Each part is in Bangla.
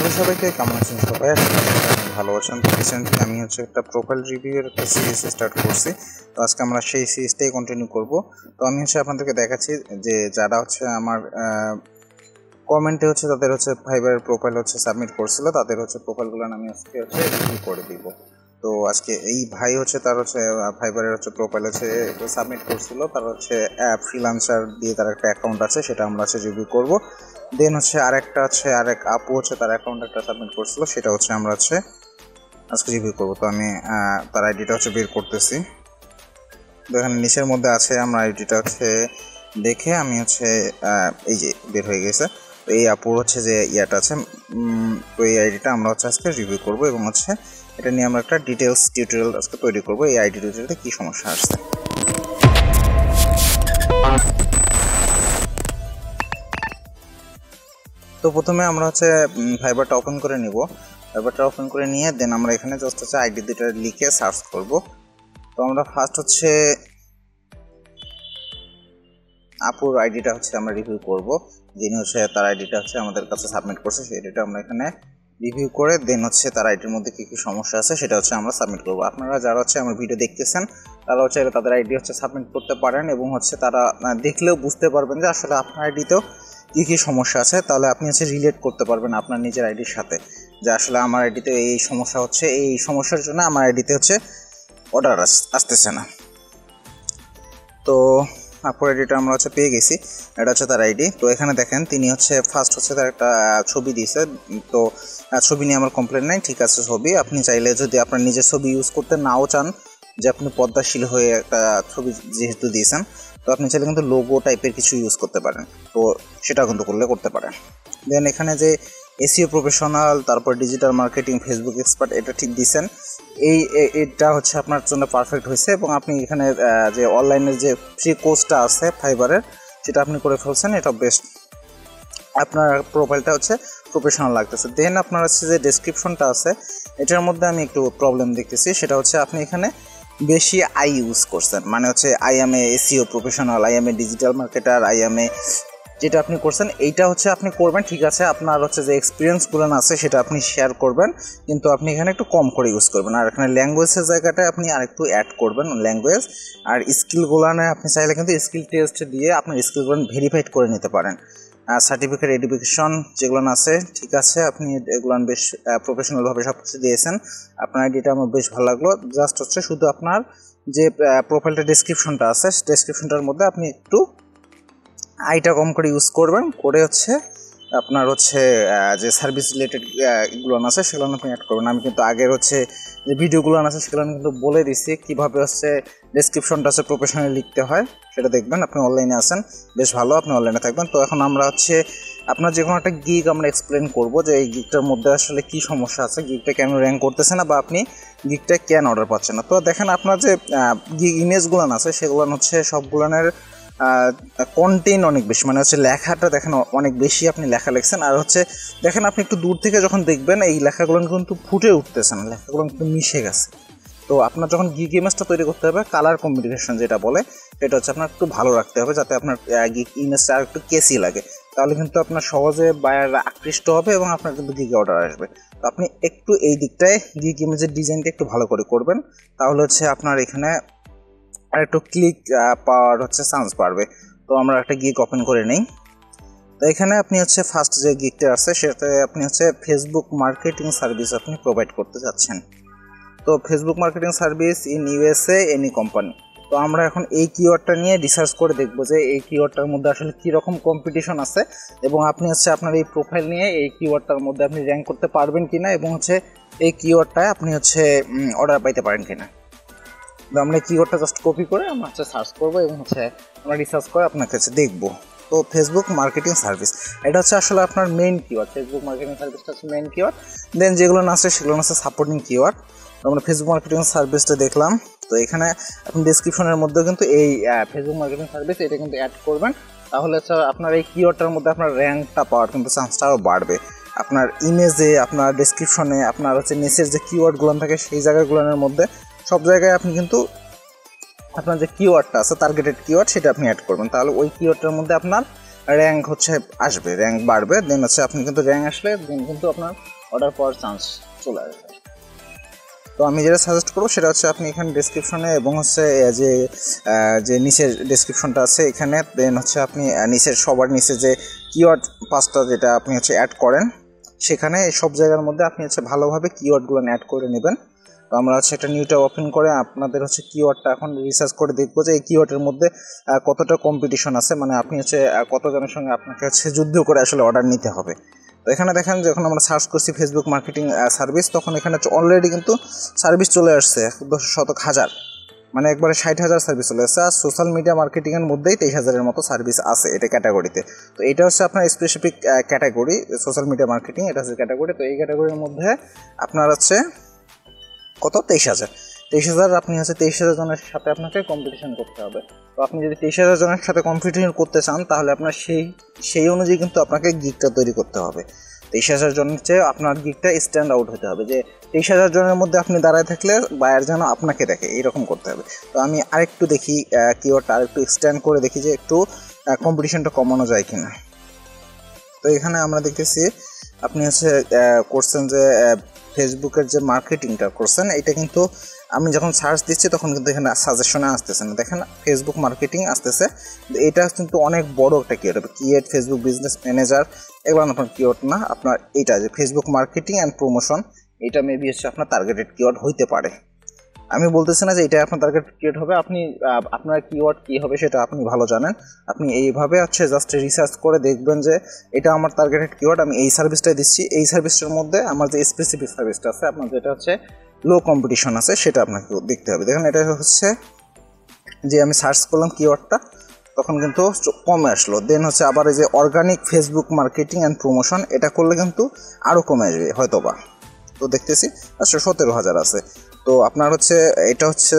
হ্যালো সবাইকে, কেমন আছেন সবাই? ভালো আছেন। রিসেন্টলি আমি একটা প্রোফাইল রিভিউয়ের একটা সিরিজ স্টার্ট করছি। তো আজকে আমরা সেই সিরিজটাই কন্টিনিউ করব। তো আমি আপনাদেরকে দেখাচ্ছি যে যারা আমার কমেন্টে তাদের ফাইবারের প্রোফাইল সাবমিট করছিল, তাদের প্রোফাইলগুলো আমি আজকে রিভিউ করে দিব। তো আজকে এই ভাই তার ফাইবারের প্রোফাইল সাবমিট করছিল, তার ফ্রিল্যান্সার দিয়ে তার একটা অ্যাকাউন্ট আছে, সেটা আমরা রিভিউ করব। দেন আরেকটা আরেক আপু তার অ্যাকাউন্ট একটা সাবমিট করছিল, সেটা আমরা আজকে রিভিউ করব। তো আমি তার আইডিটা বের করতেছি। তো এখানে নিচের মধ্যে আছে, আমরা আইডিটা দেখে আমি এই যে বের হয়ে গেছে। তো এই আপুর যে ইয়াটা আছে, তো এই আইডিটা আমরা আজকে রিভিউ করব এবং এটা নিয়ে আমরা একটা ডিটেলস টিউটোরিয়াল আজকে তৈরি করব, এই আইডি টিউটোরিয়ালে কী সমস্যা আসছে। তো প্রথমে আমরা ফাইবারটা ওপেন করে নিব। ফাইবারটা ওপেন করে নিয়ে দেন আমরা এখানে জাস্ট আইডি দুটো লিখে সার্চ করব। তো আমরা ফার্স্ট আপুর আইডিটা আমরা রিভিউ করব, যিনি তার আইডিটা আমাদের কাছে সাবমিট করছে, সেই আইডিটা আমরা এখানে রিভিউ করে দেন তার আইডির মধ্যে কী কী সমস্যা আছে সেটা আমরা সাবমিট করব। আপনারা যারা আমার ভিডিও দেখতেছেন তারা তাদের আইডি সাবমিট করতে পারেন এবং তারা দেখলেও বুঝতে পারবেন যে আসলে আপনার আইডিতেও কী কী সমস্যা আছে। তাহলে আপনি রিলেট করতে পারবেন আপনার নিজের আইডির সাথে, যে আসলে আমার আইডিতে এই সমস্যা হচ্ছে, এই সমস্যার জন্য আমার আইডিতে অর্ডার আসতেছে না। তো আপুর আইডিটা আমরা পেয়ে গেছি, এটা তার আইডি। তো এখানে দেখেন তিনি ফার্স্ট তার একটা ছবি দিয়েছে। তো ছবি নিয়ে আমার কমপ্লেন নাই, ঠিক আছে ছবি। আপনি চাইলে যদি আপনার নিজের ছবি ইউজ করতে নাও চান, যে আপনি পদ্মাশীল হয়ে একটা ছবি যেহেতু দিয়েছেন, তো আপনি চাইলে কিন্তু লোগো টাইপের কিছু ইউজ করতে পারেন, তো সেটা কিন্তু করতে পারেন। দেন এখানে যে এসইও প্রফেশনাল, তারপর ডিজিটাল মার্কেটিং, ফেসবুক এক্সপার্ট, এটা ঠিক দিয়েছেন। এটা আপনার জন্য পারফেক্ট হয়েছে এবং আপনি এখানে যে অনলাইনের যে ফ্রি কোর্সটা আছে ফাইবারের, সেটা আপনি করে ফেলছেন, এটা বেস্ট। আপনার প্রোফাইলটা প্রফেশনাল লাগতেছে। দেন আপনার যে ডেসক্রিপশনটা আছে, এটার মধ্যে আমি একটু প্রবলেম দেখতেছি, সেটা আপনি এখানে বেশি আই ইউজ করছেন, মানে I am a SEO professional, I am a digital marketer, I am a, যেটা আপনি করছেন এইটা আপনি করবেন, ঠিক আছে। আপনার যে এক্সপিরিয়েন্সগুলো আছে সেটা আপনি শেয়ার করবেন, কিন্তু আপনি এখানে একটু কম করে ইউজ করবেন। আর এখানে ল্যাঙ্গুয়েজের জায়গাটায় আপনি আরেকটু অ্যাড করবেন ল্যাঙ্গুয়েজ। আর স্কিলগুলো আপনি চাইলে কিন্তু স্কিল টেস্ট দিয়ে আপনার স্কিলগুলো ভেরিফাইড করে নিতে পারেন। সার্টিফিকেট, এডুকেশন যেগুলো আছে, ঠিক আছে, আপনি এগুলো বেশ প্রফেশনালভাবে সব কিছু দিয়েছেন। আপনার আইডিটা আমার বেশ ভালো লাগলো। জাস্ট শুধু আপনার যে প্রোফাইলটা ডেসক্রিপশনটা আছে, ডেসক্রিপশনটার মধ্যে আপনি একটু আইটা কম করে ইউজ করবেন, করে আপনার যে সার্ভিস রিলেটেড এগুলো আছে সেগুলো আপনি অ্যাড করবেন। আমি কিন্তু আগের যে ভিডিওগুলো আছে সেগুলো আমি কিন্তু বলে দিচ্ছি কীভাবে ডেসক্রিপশনটা প্রফেশনালি লিখতে হয়, সেটা দেখবেন। আপনি অনলাইনে আছেন, বেশ ভালো, আপনি অনলাইনে থাকবেন। তো এখন আমরা আপনার যে কোনো একটা গিগ আমরা এক্সপ্লেন করব, যে এই গিগটার মধ্যে আসলে কী সমস্যা আছে, গিগটা কেন র্যাঙ্ক করতেছে না, বা আপনি গিগটা কেন অর্ডার পাচ্ছেন না। তো দেখেন আপনার যে গিগ ইমেজগুলো আছে সেগুলো সবগুলোর কন্টেন্ট অনেক বেশি, মানে লেখাটা দেখেন অনেক বেশি আপনি লেখা লিখছেন। আর দেখেন আপনি একটু দূর থেকে যখন দেখবেন এই লেখাগুলো কিন্তু ফুটে উঠতেছে না, লেখাগুলো কিন্তু মিশে গেছে। তো আপনার যখন গিগ ইমেজটা তৈরি করতে হবে, কালার কম্বিনেশন যেটা বলে, সেটা আপনার একটু ভালো রাখতে হবে, যাতে আপনার গিগ ইমেজটা আর একটু কেসি লাগে। তাহলে কিন্তু আপনার সহজে বায়াররা আকৃষ্ট হবে এবং আপনার কিন্তু গিগে অর্ডার আসবে। তো আপনি একটু এই দিকটায় গিগ ইমেজের ডিজাইনটা একটু ভালো করে করবেন, তাহলে আপনার এখানে আর একটু ক্লিক পাওয়ার চান্স বাড়বে। তো আমরা একটা গিগ ওপেন করে নেই। তো এখানে আপনি ফার্স্ট যে গিগটা আছে সেটাতে আপনি ফেসবুক মার্কেটিং সার্ভিস আপনি প্রোভাইড করতে যাচ্ছেন। তো Facebook marketing service in USA any company. তো আমরা এখন এই কিওয়ার্ডটা নিয়ে রিসার্চ করে দেখব যে এই কিওয়ার্ডটার মধ্যে আসলে কীরকম কম্পিটিশন আছে, এবং আপনি আপনার এই প্রোফাইল নিয়ে এই কিওয়ার্ডটার মধ্যে আপনি র্যাঙ্ক করতে পারবেন কিনা, এবং এই কিওয়ার্ডটায় আপনি অর্ডার পাইতে পারেন কিনা। তো আমরা কিওয়ার্ডটা জাস্ট কপি করে আমরা সার্চ করবো এবং আমরা রিসার্চ করে আপনার কাছে দেখবো। তো ফেসবুক মার্কেটিং সার্ভিস, এটা আসলে আপনার মেইন কিওয়ার্ড। ফেসবুক মার্কেটিং সার্ভিসটা মেইন কিওয়ার্ড। দেন যেগুলো আছে সেগুলো সাপোর্টিং কিওয়ার্ড। তো আমরা ফেসবুক মার্কেটিং সার্ভিসটা দেখলাম। তো এখানে আপনি ডেসক্রিপশনের মধ্যেও কিন্তু এই ফেসবুক মার্কেটিং সার্ভিস এটা কিন্তু অ্যাড করবেন, তাহলে আপনার এই কিওয়ার্ডটার মধ্যে আপনার র্যাঙ্কটা পাওয়ার কিন্তু চান্সটাও বাড়বে। আপনার ইমেজে, আপনার ডেসক্রিপশনে, আপনার নিচের যে কিওয়ার্ডগুলো থাকে সেই জায়গাগুলোর মধ্যে সব জায়গায় আপনি কিন্তু আপনার যে কিওয়ার্ডটা আছে টার্গেটেড কিওয়ার্ড সেটা আপনি অ্যাড করবেন, তাহলে ওই কিওয়ার্ডটার মধ্যে আপনার র্যাঙ্ক হচ্ছে আসবে, র্যাঙ্ক বাড়বে, দেন হচ্ছে আপনি কিন্তু র্যাঙ্ক আসলে দেন কিন্তু আপনার অর্ডার পাওয়ার চান্স চলে আসবে। তো আমি যেটা সাজেস্ট করবো সেটা হচ্ছে আপনি এখানে ডেসক্রিপশনে এবং হচ্ছে যে নিচের ডেসক্রিপশনটা আছে এখানে, দেন হচ্ছে আপনি নিচের সবার নিচে যে কিওয়ার্ড পাঁচটা যেটা আপনি হচ্ছে অ্যাড করেন, সেখানে সব জায়গার মধ্যে আপনি হচ্ছে ভালোভাবে কিওয়ার্ডগুলো অ্যাড করে নেবেন। তো আমরা হচ্ছে একটা নিউ ট্যাব ওপেন করে আপনাদের হচ্ছে কিওয়ার্ডটা এখন রিসার্চ করে দেখবো যে এই কিওয়ার্ডের মধ্যে কতটা কম্পিটিশন আছে, মানে আপনি হচ্ছে কতজনের সঙ্গে আপনাকে হচ্ছে যুদ্ধ করে আসলে অর্ডার নিতে হবে। তো এখানে দেখেন যখন আমরা সার্চ করছি ফেসবুক মার্কেটিং সার্ভিস, তখন এখানে অলরেডি কিন্তু সার্ভিস চলে আসছে 10,000, মানে একবারে 60,000 সার্ভিস চলে আসছে। আর সোশ্যাল মিডিয়া মার্কেটিংয়ের মধ্যেই 23,000-এর মতো সার্ভিস আছে এটা ক্যাটাগরিতে। তো এটা হচ্ছে আপনার specific category social media marketing, এটা হচ্ছে ক্যাটাগরি। তো এই ক্যাটাগরির মধ্যে আপনার হচ্ছে কত 23,000 আপনি হচ্ছে 23,000 জনের সাথে আপনাকে কম্পিটিশন করতে হবে। তো আপনি যদি 23,000 জনের সাথে কম্পিটিশন করতে চান তাহলে আপনার সেই অনুযায়ী কিন্তু আপনাকে গিগটা তৈরি করতে হবে। 23,000 জনের চেয়ে আপনার গিগটা স্ট্যান্ড আউট হতে হবে, যে 23,000 জনের মধ্যে আপনি দাঁড়ায় থাকলে বায়ার যেন আপনাকে দেখে, এইরকম করতে হবে। তো আমি আরেকটু দেখি কিওয়ার্ডটা আরেকটু এক্সটেন্ড করে দেখি যে একটু কম্পিটিশনটা কমানো যায় কিনা। তো এখানে আমরা দেখতেছি আপনি হচ্ছে করছেন যে ফেসবুকের যে মার্কেটিংটা করছেন, এটা কিন্তু আমি যখন সার্চ দিচ্ছি তখন কিন্তু এখানে সাজেশনে আসতেছে না, দেখেন ফেসবুক মার্কেটিং আসতেছে। এটা কিন্তু অনেক বড় একটা কিওয়ার্ড হবে, ক্রিয়েট ফেসবুক বিজনেস ম্যানেজার, এগুলো আপনার কিওয়ার্ড না, আপনার এইটা যে ফেসবুক মার্কেটিং অ্যান্ড প্রমোশন, এটা মেবি হচ্ছে আপনার টার্গেটেড কিওয়ার্ড হইতে পারে। আমি বলতেছি না যে এটা আপনার টার্গেট কিওয়ার্ড হবে, আপনি আপনার কিওয়ার্ড কী হবে সেটা আপনি ভালো জানেন। আপনি এইভাবে হচ্ছে জাস্ট রিসার্চ করে দেখবেন যে এটা আমার টার্গেটেড কিওয়ার্ড, আমি এই সার্ভিসটাই দিচ্ছি, এই সার্ভিসটার মধ্যে আমার যে স্পেসিফিক সার্ভিসটা আছে আপনার যেটা হচ্ছে লো কম্পিটিশন আছে সেটা আপনাকে দেখতে হবে। দেখেন এটা হচ্ছে যে আমি সার্চ করলাম কিওয়ার্ডটা, তখন কিন্তু কমে আসলো। দেন হচ্ছে আবার এই যে organic Facebook marketing and promotion, এটা করলে কিন্তু আরও কমে আসবে হয়তোবা। তো দেখতেছি আচ্ছা 17,000 আছে। তো আপনার হচ্ছে এটা হচ্ছে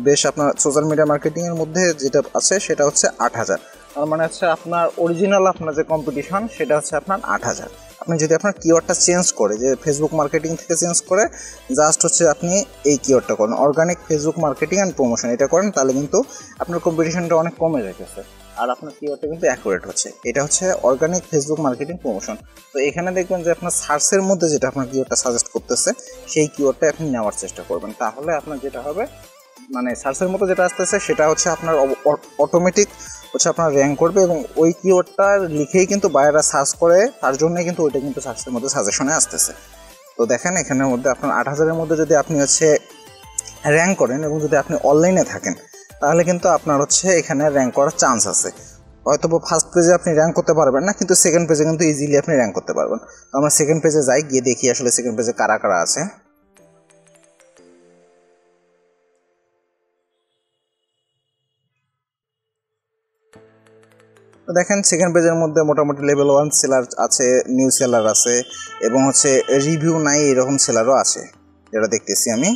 বেশ আপনার সোশ্যাল মিডিয়া মার্কেটিংয়ের মধ্যে যেটা আছে সেটা হচ্ছে 8,000, তার মানে হচ্ছে আপনার অরিজিনাল আপনার যে কম্পিটিশন সেটা হচ্ছে আপনার 8,000। আপনি যদি আপনার কিওয়ার্ডটা চেঞ্জ করে, যে ফেসবুক মার্কেটিং থেকে চেঞ্জ করে জাস্ট হচ্ছে আপনি এই কিওয়ার্ডটা করেন organic Facebook marketing and promotion, এটা করেন, তাহলে কিন্তু আপনার কম্পিটিশনটা অনেক কমে যাচ্ছে আর আপনার কিওয়ার্ডটা কিন্তু অ্যাকুরেট হচ্ছে। এটা হচ্ছে অর্গানিক ফেসবুক মার্কেটিং প্রমোশন। তো এখানে দেখবেন যে আপনার সার্চের মধ্যে যেটা আপনার কিওয়ার্ডটা সাজেস্ট করতেছে সেই কিওয়ার্ডটা আপনি নেওয়ার চেষ্টা করবেন, তাহলে আপনার যেটা হবে মানে সার্চের মতো যেটা আসতেছে সেটা হচ্ছে আপনার অটোমেটিক হচ্ছে আপনার র্যাঙ্ক করবে, এবং ওই কিওয়ার্ডটা লিখেই কিন্তু বায়াররা সার্চ করে, তার জন্যই কিন্তু ওইটা কিন্তু সার্চের মধ্যে সাজেশনে আসতেছে। তো দেখেন এখানের মধ্যে আপনার 8,000-এর মধ্যে যদি আপনি হচ্ছে র্যাঙ্ক করেন এবং যদি আপনি অনলাইনে থাকেন তাহলে কিন্তু আপনার হচ্ছে এখানে র্যাঙ্ক করার চান্স আছে। হয়তো ফার্স্ট পেজে আপনি র্যাঙ্ক করতে পারবেন না, কিন্তু সেকেন্ড পেজে কিন্তু ইজিলি আপনি র্যাঙ্ক করতে পারবেন। তো আমরা সেকেন্ড পেজে যাই, গিয়ে দেখি আসলে সেকেন্ড পেজে কারা কারা আছে। তো দেখেন সেকেন্ড পেজের মধ্যে মোটামুটি লেভেল 1 সেলার আছে, নিউ সেলার আছে, এবং হচ্ছে রিভিউ নাই এরকম সেলারও আছে, যেটা দেখতেছি আমি।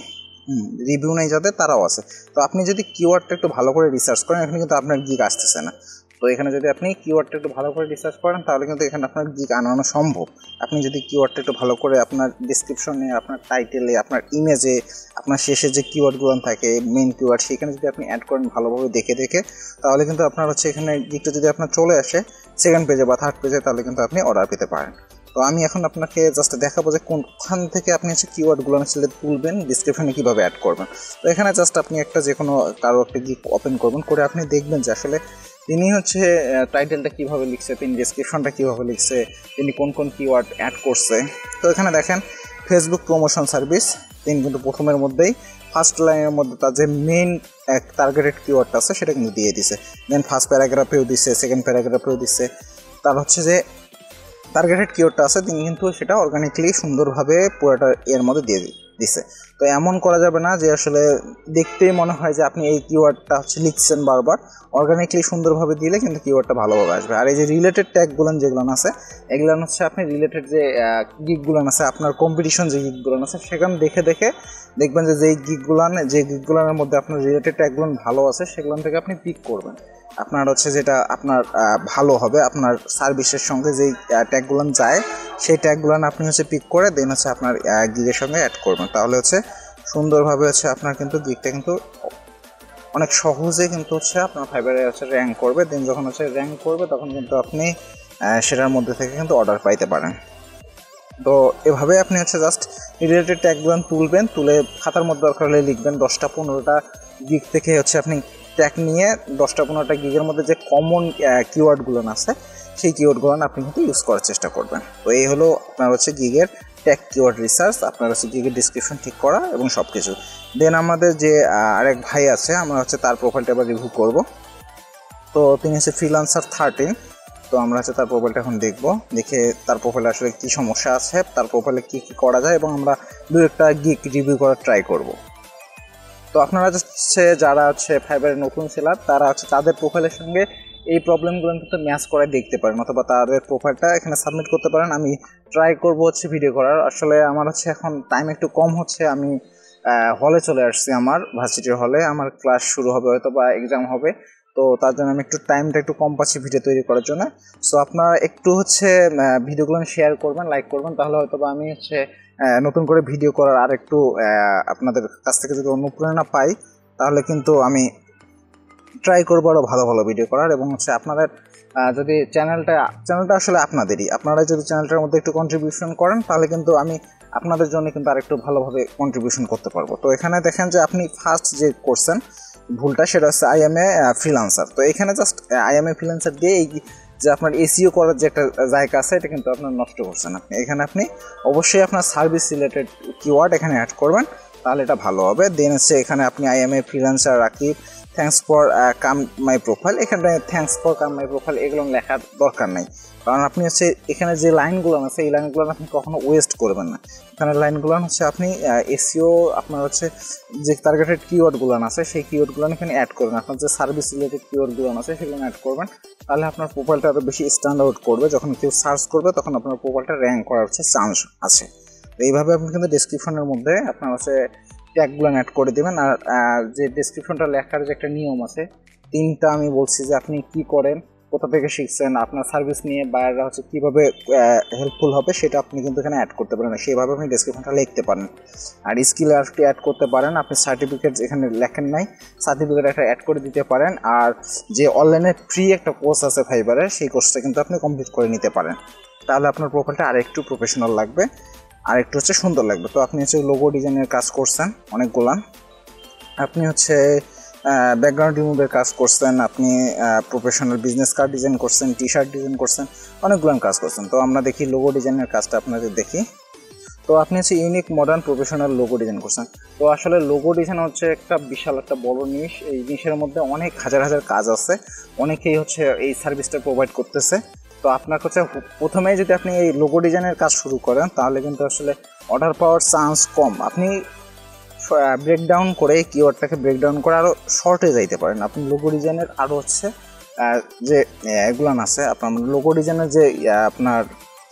রিভিউ নাই যাদের তারাও আছে। তো আপনি যদি কিওয়ার্ডটা একটু ভালো করে রিসার্চ করেন এখানে কিন্তু আপনার গিগ আসতেছে না। তো এখানে যদি আপনি কিওয়ার্ডটা একটু ভালো করে রিসার্চ করেন তাহলে কিন্তু এখানে আপনার গিগ আনানো সম্ভব। আপনি যদি কিওয়ার্ডটা একটু ভালো করে আপনার ডিসক্রিপশনে, আপনার টাইটেলে, আপনার ইমেজে, আপনার শেষে যে কিওয়ার্ডগুলো থাকে মেইন কিওয়ার্ড, সেখানে যদি আপনি অ্যাড করেন ভালোভাবে দেখে দেখে, তাহলে কিন্তু আপনার হচ্ছে এখানে গিগটা যদি আপনার চলে আসে সেকেন্ড পেজে বা থার্ড পেজে, তাহলে কিন্তু আপনি অর্ডার পেতে পারেন। তো আমি এখন আপনাকে জাস্ট দেখাবো যে কোনখান থেকে আপনি হচ্ছে কিওয়ার্ডগুলো আসলে তুলবেন, ডিসক্রিপশনে কীভাবে অ্যাড করবেন। তো এখানে জাস্ট আপনি একটা যে কোনো কারো একটা গিগ ওপেন করবেন, করে আপনি দেখবেন যে আসলে তিনি হচ্ছে টাইটেলটা কীভাবে লিখছে, তিনি ডিসক্রিপশনটা কীভাবে লিখছে, তিনি কোন কোন কিওয়ার্ড অ্যাড করছে। তো এখানে দেখেন ফেসবুক প্রমোশন সার্ভিস, তিনি কিন্তু প্রথমের মধ্যেই ফার্স্ট লাইনের মধ্যে তার যে মেইন এক টার্গেটেড কিওয়ার্ডটা আছে সেটা কিন্তু দিয়ে দিছে। দেন ফার্স্ট প্যারাগ্রাফেও দিচ্ছে, সেকেন্ড প্যারাগ্রাফেও দিচ্ছে। তার হচ্ছে যে টার্গেটেড কিওয়ার্ডটা আছে তিনি কিন্তু সেটা অর্গানিকলি সুন্দরভাবে পুরোটা এর মধ্যে দিয়ে দিছে। তো এমন করা যাবে না যে আসলে দেখতেই মনে হয় যে আপনি এই কিওয়ার্ডটা হচ্ছে লিখছেন বারবার। অর্গানিকলি সুন্দরভাবে দিলে কিন্তু কিওয়ার্ডটা ভালোভাবে আসবে। আর এই যে রিলেটেড ট্যাগগুলো যেগুলো আছে, এগুলো হচ্ছে আপনি রিলেটেড যে গিগগুলো আছে, আপনার কম্পিটিশন যে গিগগুলো আছে সেখানে দেখে দেখে দেখবেন যে যে গিগগুলোর মধ্যে আপনার রিলেটেড ট্যাগগুলো ভালো আছে সেগুলো থেকে আপনি পিক করবেন। আপনার হচ্ছে যেটা আপনার ভালো হবে, আপনার সার্ভিসের সঙ্গে যেই ট্যাগগুলো যায় সেই ট্যাগগুলো আপনি হচ্ছে পিক করে দেন হচ্ছে আপনার গিগের সঙ্গে অ্যাড করবেন, তাহলে হচ্ছে সুন্দরভাবে হচ্ছে আপনার কিন্তু গিগটা কিন্তু অনেক সহজে কিন্তু হচ্ছে আপনার ফাইবারে হচ্ছে র্যাঙ্ক করবে। দেন যখন হচ্ছে র্যাঙ্ক করবে তখন কিন্তু আপনি সেটার মধ্যে থেকে কিন্তু অর্ডার পাইতে পারেন। তো এভাবে আপনি হচ্ছে জাস্ট রিলেটেড ট্যাগগুলো তুলবেন, তুলে খাতার মধ্যে দরকার হলে লিখবেন। 10-15টা গিগ থেকে হচ্ছে আপনি ট্যাগ নিয়ে 10-15টা গিগের মধ্যে যে কমন কিওয়ার্ডগুলো আছে সেই কিওয়ার্ডগুলো আপনি কিন্তু ইউজ করার চেষ্টা করবেন। তো এই হলো আপনার হচ্ছে গিগের ট্যাগ কিওয়ার্ড রিসার্চ, আপনার হচ্ছে গিগের ডিসক্রিপশন ঠিক করা এবং সব কিছু। দেন আমাদের যে আরেক ভাই আছে, আমরা হচ্ছে তার প্রোফাইলটা আবার রিভিউ করব। তো তিনি হচ্ছে ফ্রিল্যান্সার 13। তো আমরা হচ্ছে তার প্রোফাইলটা এখন দেখবো, দেখে তার প্রোফাইলে আসলে কী সমস্যা আছে, তার প্রোফাইলে কী কী করা যায়, এবং আমরা দু একটা গিগ রিভিউ করার ট্রাই করব। তো আপনারা হচ্ছে যারা হচ্ছে ফাইবারের নতুন সেলার, তারা হচ্ছে তাদের প্রোফাইলের সঙ্গে এই প্রবলেমগুলো কিন্তু ম্যাচ করে দেখতে পারেন, অথবা তাদের প্রোফাইলটা এখানে সাবমিট করতে পারেন। আমি ট্রাই করব হচ্ছে ভিডিও করার। আসলে আমার হচ্ছে এখন টাইম একটু কম হচ্ছে, আমি হলে চলে আসছি, আমার ভার্সিটির হলে। আমার ক্লাস শুরু হবে, হয়তো বা এক্সাম হবে, তো তার জন্য আমি একটু টাইমটা একটু কম পাচ্ছি ভিডিও তৈরি করার জন্য। সো আপনারা একটু হচ্ছে ভিডিওগুলো শেয়ার করবেন, লাইক করবেন, তাহলে হয়তো বা আমি হচ্ছে নতুন করে ভিডিও করার আর একটু আপনাদের কাছ থেকে যদি অনুপ্রেরণা পাই, তাহলে কিন্তু আমি ট্রাই করবো আরও ভালো ভালো ভিডিও করার। এবং হচ্ছে আপনাদের যদি চ্যানেলটা আসলে আপনাদেরই, আপনারা যদি চ্যানেলটার মধ্যে একটু কন্ট্রিবিউশন করেন, তাহলে কিন্তু আমি আপনাদের জন্য কিন্তু আরেকটু ভালোভাবে কন্ট্রিবিউশন করতে পারবো। তো এখানে দেখেন যে আপনি ফার্স্ট যে করছেন ভুলটা, সেটা হচ্ছে আই এম এ ফ্রিল্যান্সার। তো এখানে just I am a freelancer দিয়ে এই যে আপনার এসইও করার যে একটা জায়গা আছে, এটা কিন্তু আপনার নষ্ট করছেন। এখানে আপনি অবশ্যই আপনার সার্ভিস রিলেটেড কিওয়ার্ড এখানে অ্যাড করবেন, তাহলে এটা ভালো হবে। দেন হচ্ছে এখানে আপনি আই এম এ ফ্রিল্যান্সার রাখি, thanks for come my profile, এখানে thanks for come my profile এগুলো লেখার দরকার নেই, কারণ আপনি হচ্ছে এখানে যে লাইনগুলো আছে এই লাইনগুলো আপনি কখনো ওয়েস্ট করবেন না। এখানে লাইনগুলো হচ্ছে আপনি এসইও আপনার হচ্ছে যে টার্গেটেড কিওয়ার্ডগুলো আছে সেই কিওয়ার্ডগুলো এখানে অ্যাড করবেন, আপনার যে সার্ভিস রিলেটেড কিওয়ার্ডগুলো আছে সেগুলো অ্যাড করবেন, তাহলে আপনার প্রোফাইলটা আরও বেশি স্ট্যান্ড আউট করবে। যখন কেউ সার্চ করবে তখন আপনার প্রোফাইলটা র্যাঙ্ক করার হচ্ছে চান্স আছে। এইভাবে আপনি কিন্তু ডেসক্রিপশনের মধ্যে আপনার হচ্ছে ট্যাগগুলো অ্যাড করে দেবেন। আর যে ডেসক্রিপশনটা লেখার যে একটা নিয়ম আছে, 3টা আমি বলছি যে আপনি কি করেন, কোথা থেকে শিখছেন, আপনার সার্ভিস নিয়ে বায়াররা হচ্ছে কীভাবে হেল্পফুল হবে, সেটা আপনি কিন্তু এখানে অ্যাড করতে পারেন। সেইভাবে আপনি ডেসক্রিপশনটা লিখতে পারেন। আর স্কিল আরটি অ্যাড করতে পারেন, আপনি সার্টিফিকেট এখানে লেখেন নাই, সার্টিফিকেট একটা অ্যাড করে দিতে পারেন। আর যে অনলাইনে ফ্রি একটা কোর্স আছে ফাইবারে, সেই কোর্সটা কিন্তু আপনি কমপ্লিট করে নিতে পারেন, তাহলে আপনার প্রোফাইলটা আরেকটু প্রফেশনাল লাগবে, আর একটু হচ্ছে সুন্দর লাগবে। তো আপনি হচ্ছে লোগো ডিজাইনের কাজ করছেন অনেকগুলা, আপনি হচ্ছে ব্যাকগ্রাউন্ড রিমুভের কাজ করছেন, আপনি প্রফেশনাল বিজনেস কার্ড ডিজাইন করছেন, টি শার্ট ডিজাইন করছেন, অনেকগুলো কাজ করছেন। তো আমরা দেখি লোগো ডিজাইনের কাজটা আপনাদের দেখি। তো আপনি হচ্ছে unique modern professional logo design করছেন। তো আসলে লোগো ডিজাইন হচ্ছে একটা বিশাল একটা বড় নিশ, এই জিনিসের মধ্যে অনেক হাজার হাজার কাজ আছে, অনেকেই হচ্ছে এই সার্ভিসটা প্রোভাইড করতেছে। তো আপনার হচ্ছে প্রথমেই যদি আপনি এই লোগো ডিজাইনের কাজ শুরু করেন, তাহলে কিন্তু আসলে অর্ডার পাওয়ার চান্স কম। আপনি ব্রেকডাউন করে কিওয়ার্ডটাকে ব্রেকডাউন করে আরও শর্টে যাইতে পারেন। আপনি লোগো ডিজাইনের আরও হচ্ছে যে এগুলান আছে, আপনার লোগো ডিজাইনের যে আপনার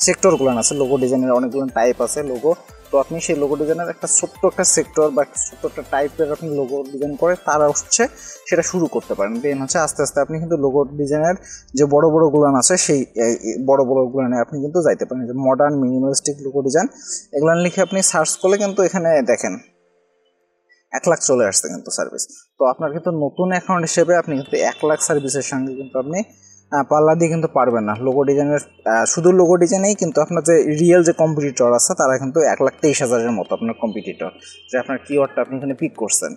সেক্টরগুলো আছে, লোগো ডিজাইনের অনেকগুলো টাইপ আছে লোগো। তো আপনি সেই লোগো ডিজাইনের একটা ছোট্ট একটা সেক্টর বা ছোট্ট একটা টাইপের আপনি লোগো ডিজাইন করে তারা হচ্ছে সেটা শুরু করতে পারেন। দেন হচ্ছে আস্তে আস্তে আপনি কিন্তু লোগো ডিজাইনের যে বড় বড় গুলান আছে সেই বড় বড় গুলানে আপনি কিন্তু যাইতে পারেন। যে মডার্ন মিনিমালিস্টিক লোগো ডিজাইন এগুলান লিখে আপনি সার্চ করলে কিন্তু এখানে দেখেন 1 লাখ চলে আসছে কিন্তু সার্ভিস। তো আপনার কিন্তু নতুন অ্যাকাউন্ট হিসেবে আপনি কিন্তু 1 লাখ সার্ভিসের সঙ্গে কিন্তু আপনি পাল্লা দিয়ে কিন্তু পারবেন না। লোগো ডিজাইনের শুধু লোগো ডিজাইনেই কিন্তু আপনার যে রিয়েল যে কম্পিটিটর আছে তারা কিন্তু 1,23,000-এর মতো আপনার কম্পিটিটর, যে আপনার কিওয়ার্ডটা আপনি এখানে পিক করছেন।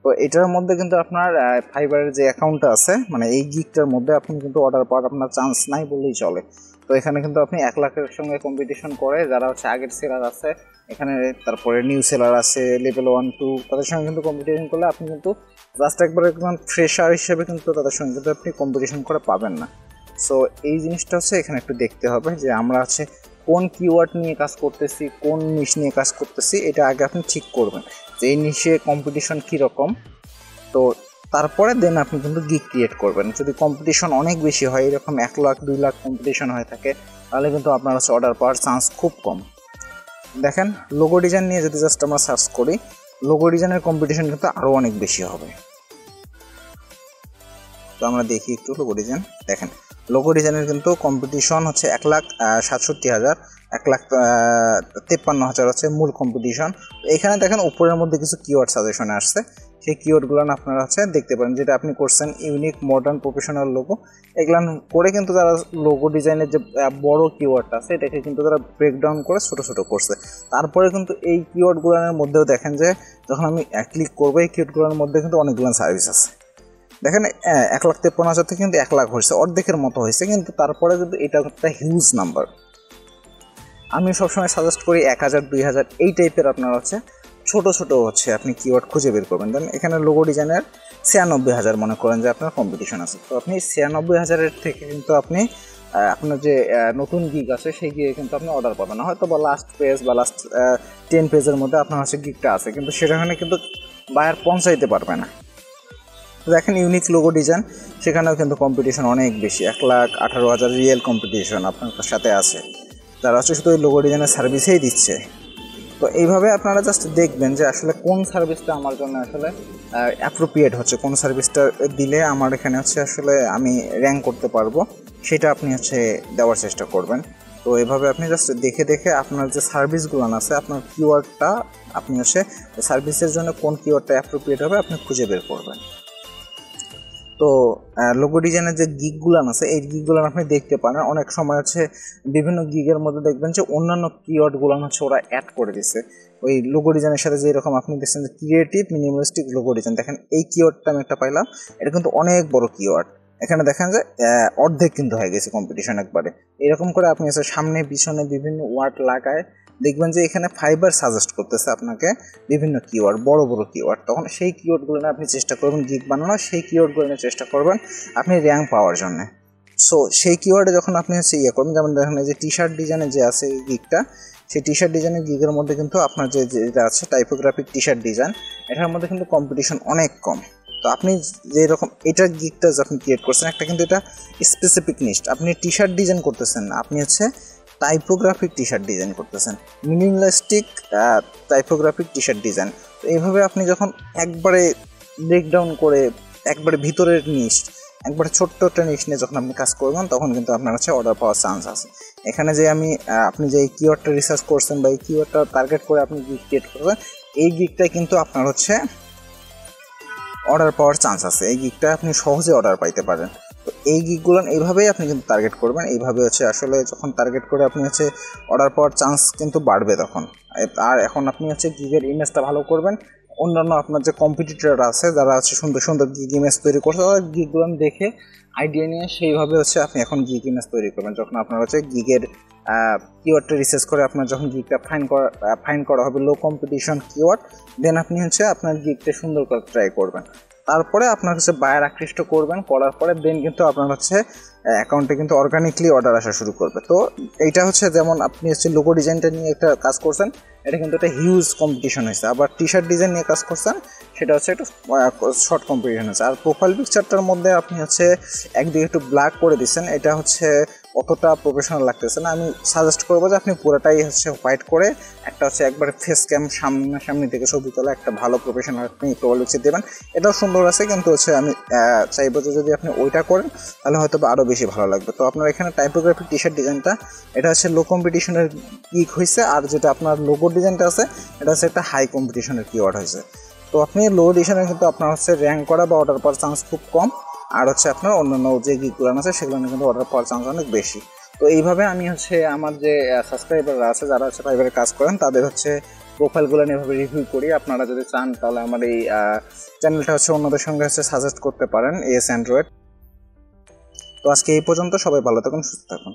তো এটার মধ্যে কিন্তু আপনার ফাইবারের যে অ্যাকাউন্টটা আছে, মানে এই গিগটার মধ্যে আপনি কিন্তু অর্ডার পাওয়ার আপনার চান্স নাই বললেই চলে। তো এখানে কিন্তু আপনি 1 লাখের সঙ্গে কম্পিটিশন করে যারা হচ্ছে আগের সেলার আছে এখানে, তারপরে নিউ সেলার আছে লেভেল 1, 2, তাদের সঙ্গে কিন্তু কম্পিটিশন করলে আপনি কিন্তু জাস্ট একবার একদম ফ্রেশার হিসেবে কিন্তু তাদের সঙ্গে কিন্তু আপনি কম্পিটিশন করে পাবেন না। সো এই জিনিসটা হচ্ছে এখানে একটু দেখতে হবে যে আমরা হচ্ছে কোন কিওয়ার্ড নিয়ে কাজ করতেছি, কোন নিশ নিয়ে কাজ করতেছি, এটা আগে আপনি ঠিক করবেন যে এই নিশে কম্পিটিশন কীরকম। তো তারপরে দেন আপনি কিন্তু গিগ ক্রিয়েট করবেন। যদি কম্পিটিশন অনেক বেশি হয়, এরকম 1 লাখ 2 লাখ কম্পিটিশন হয়ে থাকে, তাহলে কিন্তু আপনার হচ্ছে অর্ডার পাওয়ার চান্স খুব কম। দেখেন লোগো ডিজাইন নিয়ে যদি জাস্ট আমরা সার্চ করি, লোগো ডিজাইনের কম্পিটিশন কিন্তু আরও অনেক বেশি হবে। তো আমরা দেখি একটু লোগো ডিজাইন। দেখেন লোগো ডিজাইনের কিন্তু কম্পিটিশন হচ্ছে 1,67,000, 1,53,000 হচ্ছে মূল কম্পিটিশন। এখানে দেখেন উপরের মধ্যে কিছু কিওয়ার্ড সাজেশনে আসছে, সেই কিওয়ার্ডগুলো আপনারা হচ্ছে দেখতে পারেন, যেটা আপনি করছেন ইউনিক মডার্ন প্রফেশনাল লোগো, এগুলো করে কিন্তু তারা লোগো ডিজাইনের যে বড় কিওয়ার্ডটা আছে এটাকে কিন্তু তারা ব্রেকডাউন করে ছোটো ছোটো করছে। তারপরে কিন্তু এই কিওয়ার্ডগুলোর মধ্যেও দেখেন যে যখন আমি ক্লিক করবো এই কিওয়ার্ডগুলোর মধ্যে কিন্তু অনেকগুলো সার্ভিস আছে। দেখেন 1,53,000 থেকে কিন্তু 1 লাখ হয়েছে, অর্ধেকের মতো হয়েছে, কিন্তু তারপরে কিন্তু এটা একটা হিউজ নাম্বার। আমি সবসময় সাজেস্ট করি 1,000 2,000 এই টাইপের আপনার হচ্ছে ছোটো ছোটো হচ্ছে আপনি কিওয়ার্ড খুঁজে বের করবেন। দেন এখানে লোগো ডিজাইনের 96,000 মনে করেন যে আপনার কম্পিটিশন আছে, তো আপনি 96,000-এর থেকে কিন্তু আপনি আপনার যে নতুন গিগ আছে সেই গিগে কিন্তু আপনি অর্ডার পাবেন না, হয়তো বা লাস্ট পেজ বা লাস্ট 10 পেজের মধ্যে আপনার হচ্ছে গিগটা আছে, কিন্তু সেখানে কিন্তু বায়ার পৌঁছাইতে পারবে না। দেখেন ইউনিক লোগো ডিজাইন, সেখানেও কিন্তু কম্পিটিশন অনেক বেশি, 1,18,000 রিয়েল কম্পিটিশন আপনার সাথে আছে, যারা হচ্ছে শুধু ওই লোগো ডিজাইনের সার্ভিসেই দিচ্ছে। তো এইভাবে আপনারা জাস্ট দেখবেন যে আসলে কোন সার্ভিসটা আমার জন্য আসলে অ্যাপ্রোপ্রিয়েট হচ্ছে, কোন সার্ভিসটা দিলে আমার এখানে হচ্ছে আসলে আমি র্যাঙ্ক করতে পারবো, সেটা আপনি হচ্ছে দেওয়ার চেষ্টা করবেন। তো এইভাবে আপনি জাস্ট দেখে দেখে আপনার যে সার্ভিসগুলো আছে আপনার কিওয়ার্ডটা আপনি হচ্ছে সার্ভিসের জন্য কোন কিওয়ার্ডটা অ্যাপ্রোপ্রিয়েট হবে আপনি খুঁজে বের করবেন। তো লোগো ডিজাইনের যে গিগগুলো আছে এই গিগগুলো আপনি দেখতে পারেন, অনেক সময় হচ্ছে বিভিন্ন গিগের মধ্যে দেখবেন যে অন্যান্য কিওয়ার্ডগুলো হচ্ছে ওরা অ্যাড করে দিচ্ছে ওই লোগো ডিজাইনের সাথে। যেরকম আপনি দেখছেন যে ক্রিয়েটিভ মিনিমালিস্টিক লোগো ডিজাইন, দেখেন এই কিওয়ার্ডটা আমি একটা পাইলাম, এটা কিন্তু অনেক বড় কিওয়ার্ড, এখানে দেখেন যে অর্ধেক কিন্তু হয়ে গেছে কম্পিটিশন একবারে। এরকম করে আপনি হচ্ছে সামনে পিছনে বিভিন্ন ওয়ার্ড লাগায় দেখবেন যে এখানে ফাইবার সাজেস্ট করতেছে আপনাকে বিভিন্ন কিওয়ার্ড, বড় বড় কিওয়ার্ড, তখন সেই কিওয়ার্ডগুলো নিয়ে আপনি চেষ্টা করবেন গিগ বানানো, সেই কিওয়ার্ডগুলো নিয়ে চেষ্টা করবেন আপনি র্যাঙ্ক পাওয়ার জন্য। সো সেই কিওয়ার্ডে যখন আপনি হচ্ছে করবেন, যেমন দেখেন যে টি শার্ট ডিজাইনের যে আছে এই গিগটা, সেই টি শার্ট ডিজাইনের গিগের মধ্যে কিন্তু আপনার যেটা আছে টাইপোগ্রাফিক টি শার্ট ডিজাইন, এটার মধ্যে কিন্তু কম্পিটিশন অনেক কম। তো আপনি যেরকম এটার গিগটা আপনি ক্রিয়েট করছেন একটা কিন্তু এটা স্পেসিফিক নিস্ট, আপনি টি শার্ট ডিজাইন করতেছেন না, আপনি হচ্ছে টাইপোগ্রাফিক টি শার্ট ডিজাইন করতেছেন, minimalistic typographic T shirt design. তো এইভাবে আপনি যখন একবারে ব্রেকডাউন করে একবারে ভিতরের নিশ, একবারে ছোট্ট একটা নিশ নিয়ে যখন আপনি কাজ করবেন তখন কিন্তু আপনার হচ্ছে অর্ডার পাওয়ার চান্স আছে। এখানে যে আপনি যে এই কিওয়ার্ডটা রিসার্চ করছেন বা এই কিওয়ার্ডটা টার্গেট করে আপনি গিগ ক্রিয়েট করবেন, এই গিগটাই কিন্তু আপনার হচ্ছে অর্ডার পাওয়ার চান্স আছে, এই গিগটা আপনি সহজে অর্ডার পাইতে পারেন। তো এই গিগগুলো এইভাবেই আপনি কিন্তু টার্গেট করবেন, এইভাবে হচ্ছে আসলে যখন টার্গেট করে আপনি হচ্ছে অর্ডার পাওয়ার চান্স কিন্তু বাড়বে তখন। আর এখন আপনি হচ্ছে গিগের ইমেজটা ভালো করবেন, অন্যান্য আপনার যে কম্পিটিটর আছে যারা হচ্ছে সুন্দর সুন্দর গিগ ইমেজ তৈরি করছে তাদের গিগগুলো দেখে আইডিয়া নিয়ে সেইভাবে হচ্ছে আপনি এখন গিগ ইমেজ তৈরি করবেন। যখন আপনার হচ্ছে গিগের কিওয়ার্ডটা রিসার্চ করে আপনার যখন গিগটা ফাইন করা হবে লো কম্পিটিশন কিওয়ার্ড, দেন আপনি হচ্ছে আপনার গিগটা সুন্দর করে ট্রাই করবেন, তারপরে আপনার হচ্ছে বায়ার আকৃষ্ট করবেন, করার পরে দেন কিন্তু আপনার হচ্ছে অ্যাকাউন্টে কিন্তু অর্গানিকলি অর্ডার আসা শুরু করবে। তো এইটা হচ্ছে যেমন আপনি হচ্ছে লোগো ডিজাইনটা নিয়ে একটা কাজ করছেন, এটা কিন্তু একটা হিউজ কম্পিটিশন হয়েছে, আবার টি শার্ট ডিজাইন নিয়ে কাজ করছেন সেটা হচ্ছে একটু শর্ট কম্পিটিশন হয়েছে। আর প্রোফাইল পিকচারটার মধ্যে আপনি হচ্ছে একদিকে একটু ব্ল্যাক করে দিচ্ছেন, এটা হচ্ছে অতটা প্রফেশনাল লাগতেছে না, আমি সাজেস্ট করবো যে আপনি পুরোটাই হচ্ছে হোয়াইট করে একটা হচ্ছে একবারে ফেস ক্যাম সামনে থেকে ছবি তোলা একটা ভালো প্রফেশনাল আপনি প্রোফাইল পিকচার দেবেন, এটাও সুন্দর আছে, কিন্তু হচ্ছে আমি চাইবো যে যদি আপনি ওইটা করেন তাহলে হয়তো আরও বেশি ভালো লাগবে। তো আপনার এখানে টাইপোগ্রাফিক টি শার্ট ডিজাইনটা এটা হচ্ছে লো কম্পিটিশনের গিগ হয়েছে, আর যেটা আপনার লোগো ডিজাইনটা আছে এটা হচ্ছে একটা হাই কম্পিটিশনের কিওয়ার্ড হয়েছে। তো আপনি লো ডিজাইনে কিন্তু আপনার হচ্ছে র্যাঙ্ক করা বা অর্ডার পাওয়ার চান্স খুব কম, আর হচ্ছে আপনার অন্যান্য যে গিগগুলো আছে সেগুলো কিন্তু অর্ডার পাওয়ার চান্স অনেক বেশি। তো এইভাবে আমি হচ্ছে আমার যে সাবস্ক্রাইবাররা আছে যারা হচ্ছে ফাইবারে কাজ করেন তাদের হচ্ছে প্রোফাইলগুলো এভাবে রিভিউ করি। আপনারা যদি চান তাহলে আমার এই চ্যানেলটা হচ্ছে অন্যদের সঙ্গে হচ্ছে সাজেস্ট করতে পারেন এস অ্যান্ড্রয়েড। তো আজকে এই পর্যন্ত, সবাই ভালো থাকুন, সুস্থ থাকুন।